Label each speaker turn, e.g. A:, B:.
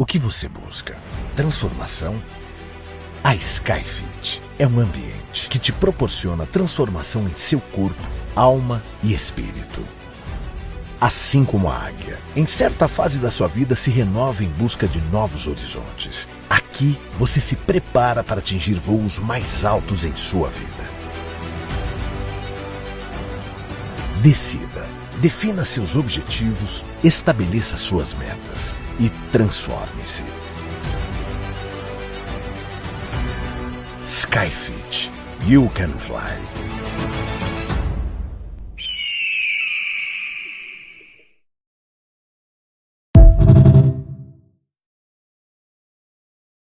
A: O que você busca? Transformação? A SkyFit é um ambiente que te proporciona transformação em seu corpo, alma e espírito. Assim como a águia, em certa fase da sua vida se renova em busca de novos horizontes. Aqui você se prepara para atingir voos mais altos em sua vida. Decida, defina seus objetivos, estabeleça suas metas e transforme-se. SkyFit, you can fly.